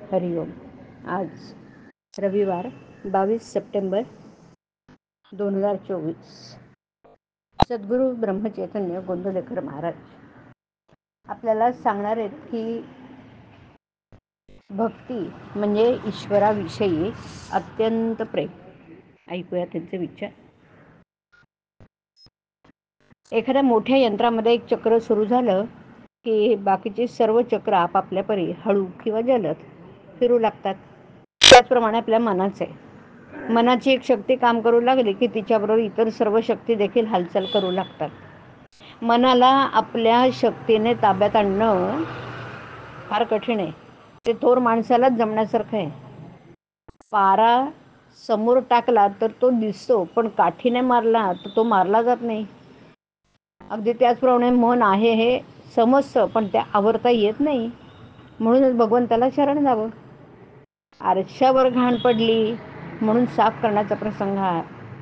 हरिओम. आज रविवार 22 सप्टेंबर 2024. सद्गुरू ब्रह्मचैतन्य गोंदवलेकर महाराज आपल्याला सांगणार आहेत की भक्ती म्हणजे ईश्वराविषयी अत्यंत प्रेम. ऐकूया त्यांचे विचार. एखाद्या मोठ्या यंत्रामध्ये एक चक्र सुरू झालं की बाकीचे सर्व चक्र आपापल्या परी हळू किंवा जलद फिरू लागतात. त्याचप्रमाणे आपल्या मनाची एक शक्ती काम करू लागली की तिच्याबरोबर इतर सर्व शक्ती देखील हालचाल करू लागतात. मनाला आपल्या शक्तीने ताब्यात आणणं फार कठीण आहे. ते थोर माणसालाच जमण्यासारखं आहे. पारा समोर टाकला तर तो दिसतो, पण काठीने मारला तर तो मारला जात नाही. अगदी त्याचप्रमाणे मन आहे हे समजतं, पण ते आवरता येत नाही. म्हणूनच भगवंताला शरण जावं. आरशावर घाण पडली म्हणून साफ करण्याचा प्रसंग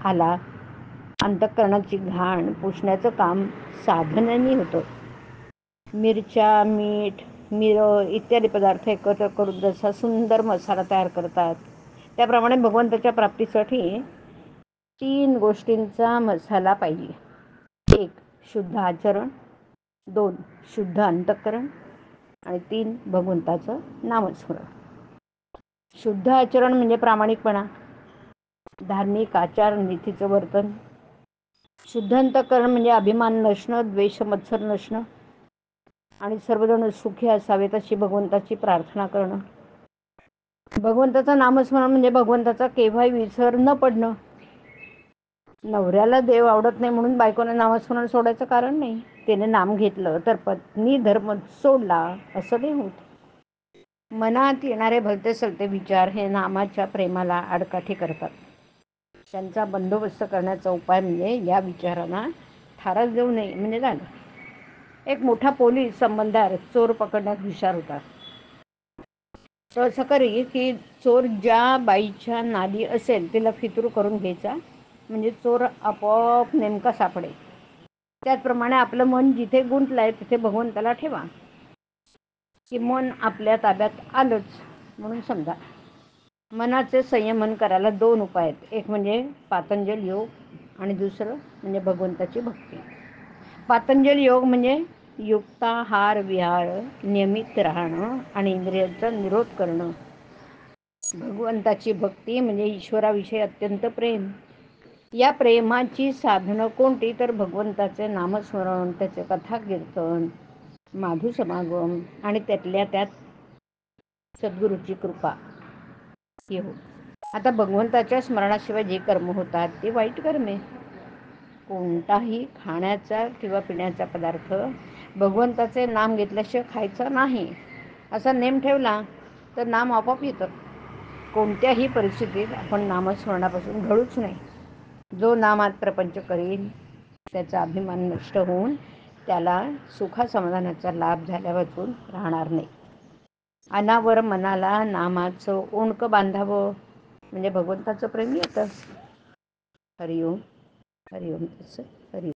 आला. अंतःकरणाची घाण पुसण्याचं काम साधनांनी होतं. मिरच्या, मीठ, मिरं इत्यादी पदार्थ एकत्र करून जसा सुंदर मसाला तयार करतात, त्याप्रमाणे भगवंताच्या प्राप्तीसाठी 3 गोष्टींचा मसाला पाहिजे. 1. शुद्ध आचरण, 2. शुद्ध अंतःकरण आणि 3. भगवंताचं नामस्मरण. शुद्ध आचरण म्हणजे प्रामाणिकपणा, धार्मिक आचार नीतीचं वर्तन. शुद्ध अंतःकरण म्हणजे अभिमान नसणं, द्वेष मत्सर नसणं आणि सर्वजण सुखी असावेत अशी भगवंताची प्रार्थना करणं. भगवंताचं नामस्मरण म्हणजे भगवंताचा केव्हाही विसर न पडणं. नवऱ्याला देव आवडत नाही म्हणून बायकोनं नामस्मरण सोडायचं कारण नाही. त्याने नाम घेतलं तर पत्नी धर्म सोडला असं नाही होत. मनात येणारे भलते सलते विचार हे नामाच्या प्रेमाला आडकाठी करतात. त्यांचा बंदोबस्त करण्याचा उपाय म्हणजे या विचारांना थाराच देऊ नये म्हणजे झालं. एक मोठा पोलीस अंमलदार चोर पकडण्यात हुशार होता. तो असं करी की चोर ज्या बाईच्या नादी असेल तिला फितूर करून घ्यायचा, म्हणजे चोर आपोआप नेमका सापडेल. त्याचप्रमाणे आपलं मन जिथे गुंतलंय तिथे भगवंताला ठेवा की मन आपल्या ताब्यात आलंच म्हणून समजा. मनाचे संयमन करायला 2 उपाय आहेत. एक म्हणजे पातंजल योग आणि दुसरं म्हणजे भगवंताची भक्ती. पातंजल योग म्हणजे युक्ताहार विहार, नियमित राहणं आणि इंद्रियांचा निरोध करणं. भगवंताची भक्ती म्हणजे ईश्वराविषयी अत्यंत प्रेम. या प्रेमाची साधनं कोणती तर भगवंताचे नामस्मरण, त्याचे कथा कीर्तन, माधू समागम आणि त्यातल्या त्यात सद्गुरूची कृपा हे हो. आता भगवंताच्या स्मरणाशिवाय जे कर्म होतात ते वाईट कर्मे. कोणताही खाण्याचा किंवा पिण्याचा पदार्थ भगवंताचे नाम घेतल्याशिवाय खायचा नाही असा नेम ठेवला तर नाम आपोआप येतं. कोणत्याही परिस्थितीत आपण नामस्मरणापासून घडूच नाही. जो नामात प्रपंच करील त्याचा अभिमान नष्ट होऊन त्याला सुखासमाधानाचा लाभ झाल्यावाचून राहणार नाही. अनावर मनाला नामाचं ओंडकं बांधावं म्हणजे भगवंताचं प्रेम येतं. हरिओम. हरिओम. हरिओम.